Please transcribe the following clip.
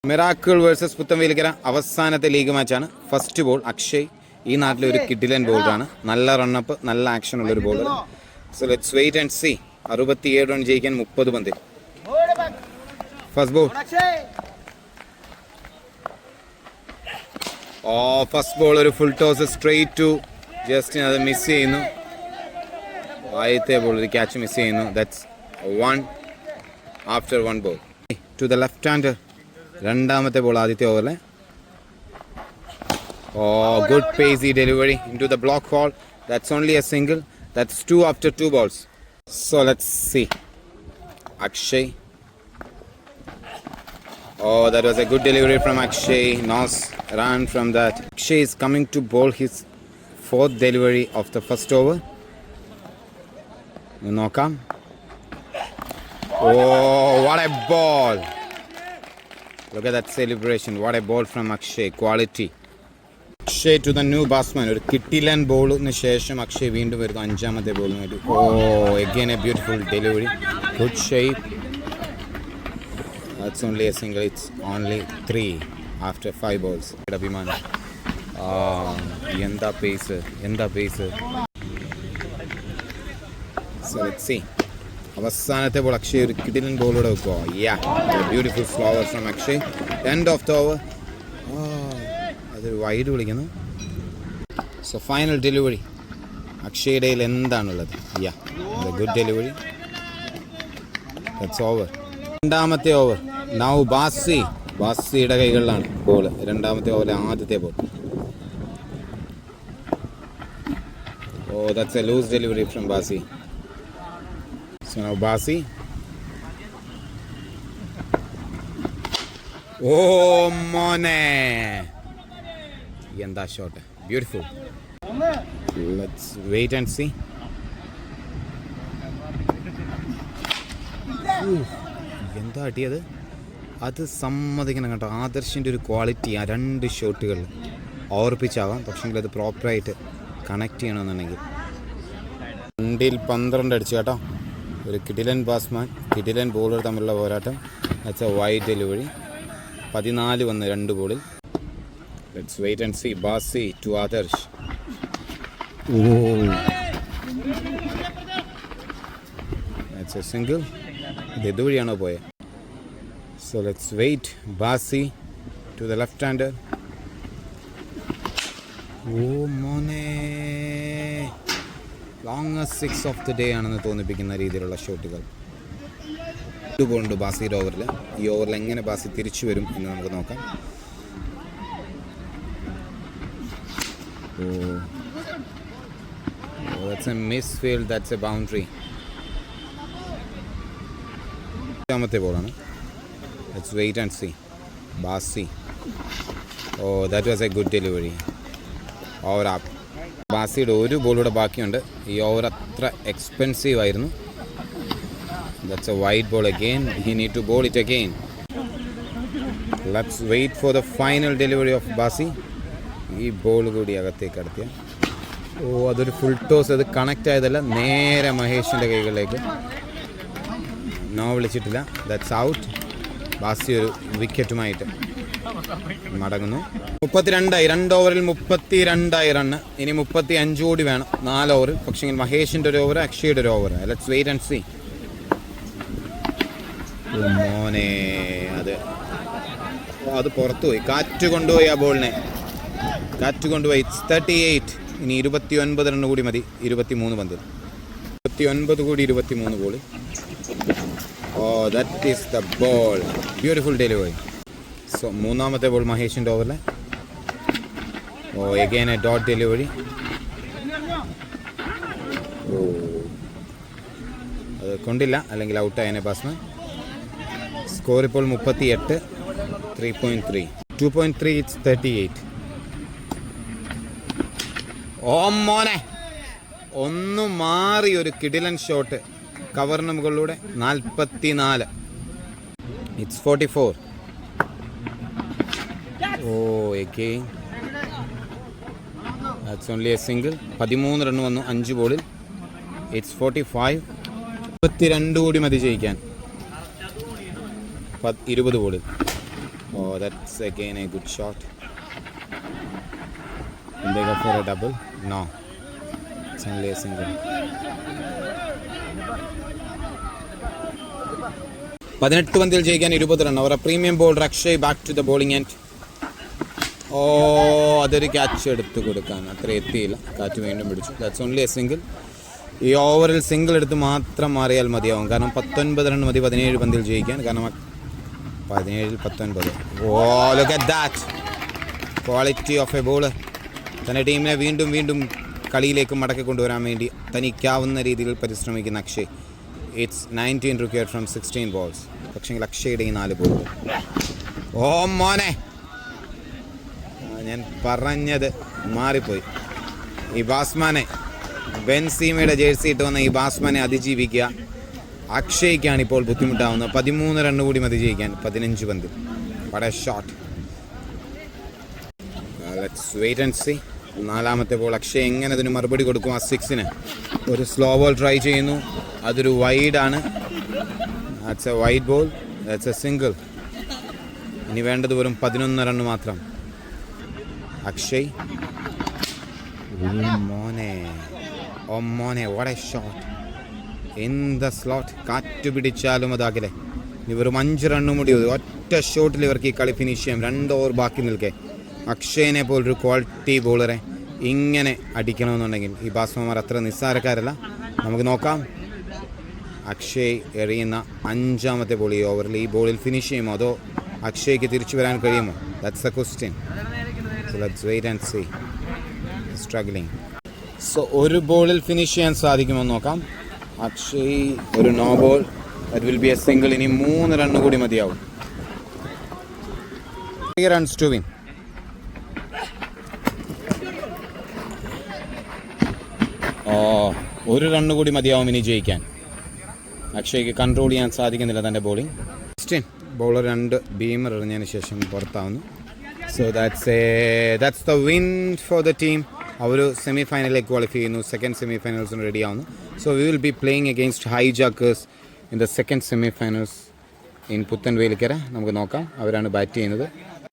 Miracle versus Puthenvelikkara അവസാനത്തെ league മാച്ചാണ്. First ball Akshay. ഈ നാട്ടിലെ ഒരു കിഡിലൻ ബോളറാണ്. നല്ല റണ്ണപ്പ്, നല്ല ആക്ഷൻ ഉള്ളൊരു bowler. So let's wait and see. 67 run ജയിക്കാൻ 30 പന്തിൽ. First ball. ഫസ്റ്റ് ബോൾ ഒരു full toss straight to Justin. അത് മിസ് ചെയ്യുന്നു. ആദ്യത്തെ ബോൾ ഒരു ക്യാച്ച് മിസ് ചെയ്യുന്നു. That's 1 after 1 ball. To the left hander. രണ്ടാമത്തെ ബോൾ ആദ്യത്തെ ഓവറിലെ. Good pacey delivery into the block hole. That's only a single. That's 2 after 2 balls. So let's see. Akshay. That was a good delivery from Akshay. Nos ran from that. Akshay is coming to bowl his 4th delivery of the first over. Nokam. What a ball. Look at that celebration. What a ball from Akshay. Quality. Akshay to the new batsman. ഒരു കിട്ടിലൻ ബോളിന് ശേഷം അക്ഷയ് വീണ്ടും വരുന്നു അഞ്ചാമത്തെ ബോളിന് വേണ്ടി. Again a beautiful delivery. Good shape. That's only a single. It's only 3 after 5 balls. അഭിമാനം. എന്താ pace. So let's see. അവസാനത്തെ ball Akshay ഒരു കിടിലൻ ബോളോടെ വെക്കുമോ? Beautiful flower from Akshay. End of the over. അതൊരു വൈഡ് വിളിക്കുന്നു. So final delivery. അക്ഷയുടെ എന്താണുള്ളത്? Good delivery. That's over. രണ്ടാമത്തെ ഓവർ. നൗ ബാസിയുടെ കൈകളിലാണ് ബോൾ. രണ്ടാമത്തെ ഓവർ ആദ്യത്തെ ball. That's a loose delivery from Basi. So now Basi. Mone. Yanda shot. Beautiful. Let's wait and see. എന്താ അടിയത്? അത് സമ്മതിക്കണം കേട്ടോ. ആദർശിൻ്റെ ഒരു ക്വാളിറ്റി ആ 2 ഷോട്ടുകളിൽ ഓർപ്പിച്ചാവാം. പക്ഷെങ്കിൽ അത് പ്രോപ്പറായിട്ട് കണക്ട് ചെയ്യണമെന്നുണ്ടെങ്കിൽ 2-12 അടിച്ചു കേട്ടോ. ഒരു കിടിലൻ ബാറ്റ്സ്മാൻ, കിടിലൻ ബോളർ തമ്മിലുള്ള പോരാട്ടം. That's a wide delivery. 14 വന്ന് 2 ബോളിൽ. Let's wait and see. Basi to Adarsh. That's a single. ഇത് ഇതുവഴിയാണോ പോയത്? So let's wait. Basi to the left hander. മോനെ. ലോങ്ങസ്റ്റ് 6 ഓഫ് ദി ഡേ ആണെന്ന് തോന്നിപ്പിക്കുന്ന രീതിയിലുള്ള ഷോട്ടുകൾ. 2 ബോളുണ്ട് ബാസിയുടെ ഓവറിൽ. ഈ ഓവറിൽ എങ്ങനെ ബാസി തിരിച്ചു വരും എന്ന് നമുക്ക് നോക്കാം. That's a misfield. That's a boundary. രണ്ടാമത്തെ ബോളാണ്. Let's wait and see. Basi. That was a good delivery. Over up. ബാസിയുടെ ഒരു ബോളൂടെ ബാക്കിയുണ്ട്. ഈ ഓവർ അത്ര എക്സ്പെൻസീവ് ആയിരുന്നു. That's a wide ball again. He need to bowl it again. Let's wait for the final delivery of Basi. ഈ ball കൂടി അകത്തേക്ക് അടത്തിയ. അതൊരു ഫുൾ ടോസ്. അത് കണക്റ്റ് ആയതല്ല, നേരെ മഹേഷിൻ്റെ കൈകളിലേക്ക്. നോ വിളിച്ചിട്ടില്ല. That's out. ബാസി ഒരു വിക്കറ്റുമായിട്ട് മടങ്ങുന്നു. 32 2 ഓവറിൽ 32 റണ്ണ്. ഇനി 35 കൂടി വേണം 4 ഓവറിൽ. പക്ഷെങ്കിൽ മഹേഷിൻ്റെ ഒരു ഓവർ, അക്ഷയുടെ ഒരു over. Let's wait and see. മോനെ. അത് പുറത്തുപോയി. കാറ്റ് കൊണ്ടുപോയി ആ ബോളിനെ. കാറ്റ് കൊണ്ടുപോയി. 38. ഇനി 29 റണ്ണ് കൂടി മതി. 23 പന്തിൽ. 29 കൂടി 23 ബോളിൽ. That is the ball. Beautiful delivery. So മൂന്നാമത്തെ ബോൾ മഹേഷിൻ്റെ ഓവറിലെ. again a dot delivery. അത് കൊണ്ടില്ല, അല്ലെങ്കിൽ ഔട്ടായനെ ബാറ്റ്സ്മാൻ. സ്കോർ ഇപ്പോൾ 38. 3.3 2.3. ഇറ്റ്സ് 38. മോനെ. ഒന്ന് മാറി ഒരു കിടിലൻ ഷോട്ട് കവറിന് മുകളിലൂടെ. 44. It's 44. again. That's only a single. 13 run വന്നു 5 ബോളിൽ. ഇറ്റ്സ് 45. 22 കൂടി മതി ജയിക്കാൻ. 20 ബോളിൽ. Oh, that's again a good shot. Will they go for a double? No. It's only a single. 18 പന്തിൽ ജയിക്കാൻ 20 റൺ. അവർ premium bowler Akshay back to the bowling end. അതൊരു ക്യാച്ച് എടുത്ത് കൊടുക്കാൻ അത്ര എത്തിയില്ല. കാറ്റ് വീണ്ടും പിടിച്ചു. That's only a single. ഈ ഓവറിൽ സിംഗിൾ എടുത്ത് മാത്രം മാറിയാൽ മതിയാവും. കാരണം 19 റൺ മതി 17 പന്തിൽ ജയിക്കാൻ. കാരണം 17-19. Look at that quality of A bowler. തൻ്റെ ടീമിനെ വീണ്ടും വീണ്ടും കളിയിലേക്ക് മടക്കി കൊണ്ടുവരാൻ വേണ്ടി തനിക്കാവുന്ന രീതിയിൽ പരിശ്രമിക്കുന്ന Akshay. It's 19 required from 16 balls. പക്ഷേങ്കിൽ അക്ഷയുടെ ഈ 4 ബോളുകൾ. മോനെ, ഞാൻ പറഞ്ഞത് മാറിപ്പോയി. ഈ ബാസ്മാനെ, ബെൻസീമയുടെ ജേഴ്സി ഇട്ട് വന്ന ഈ ബാസ്മാനെ അതിജീവിക്കുക അക്ഷയ്ക്കാണ് ഇപ്പോൾ ബുദ്ധിമുട്ടാവുന്നത്. 13 റൺ കൂടി മതി ജയിക്കാൻ 15 പന്തിൽ. വളരെ shot. Let's wait and see. 4ാമത്തെ ബോൾ അക്ഷയ് എങ്ങനെ അതിന് മറുപടി കൊടുക്കും? ആ 6-ന് ഒരു സ്ലോ ബോൾ ട്രൈ ചെയ്യുന്നു. അതൊരു വൈഡാണ്. That's a wide ball. That's a single. ഇനി വേണ്ടത് വെറും 11 റൺ മാത്രം. അക്ഷയ്, മോനെ what a shot in the slot. കാറ്റ് പിടിച്ചാലും അതാകലെ. ഇനി വെറും 5 റണ്ണും കൂടി ഒറ്റ ഷോട്ടിൽ ഇവർക്ക് ഈ കളി ഫിനിഷ് ചെയ്യാം. 2 ഓവർ ബാക്കി നിൽക്കെ അക്ഷയനെ പോലൊരു ക്വാളിറ്റി ബോളറെ ഇങ്ങനെ അടിക്കണമെന്നുണ്ടെങ്കിൽ ഈ ബാറ്റ്സ്മാൻമാർ അത്ര നിസ്സാരക്കാരല്ല. നമുക്ക് നോക്കാം അക്ഷയ് എറിയുന്ന 5ാമത്തെ ബോൾ ഈ ഓവറിൽ ഈ ബോളിൽ ഫിനിഷ് ചെയ്യുമോ അതോ അക്ഷയ്ക്ക് തിരിച്ചു വരാൻ കഴിയുമോ? That's A question. So let's wait and see. Struggling. So ഒരു ബോളിൽ ഫിനിഷ് ചെയ്യാൻ സാധിക്കുമെന്ന് നോക്കാം. അക്ഷയ് ഒരു no ball. That will be a single. ഇനി 3 റൺ കൂടി മതിയാവും. 3 runs to win. ഒരു റണ്ണ് കൂടി മതിയാവും ഇനി ജയിക്കാൻ. അക്ഷയ്ക്ക് കൺട്രോൾ ചെയ്യാൻ സാധിക്കുന്നില്ല തൻ്റെ ബോളിംഗ്. ബോളർ 2 ബീമർ എറിഞ്ഞതിന് ശേഷം പുറത്താവുന്നു. So that's the win for the team. അവർ സെമി ഫൈനലിലേക്ക് ക്വാളിഫൈ ചെയ്യുന്നു. സെക്കൻഡ് സെമി ഫൈനൽസിന് റെഡി ആവുന്നു. So we will be playing against hijackers in the second semi finals in Puthenvelikkara. നമുക്ക് നോക്കാം. അവരാണ് ബാറ്റ് ചെയ്യുന്നത്.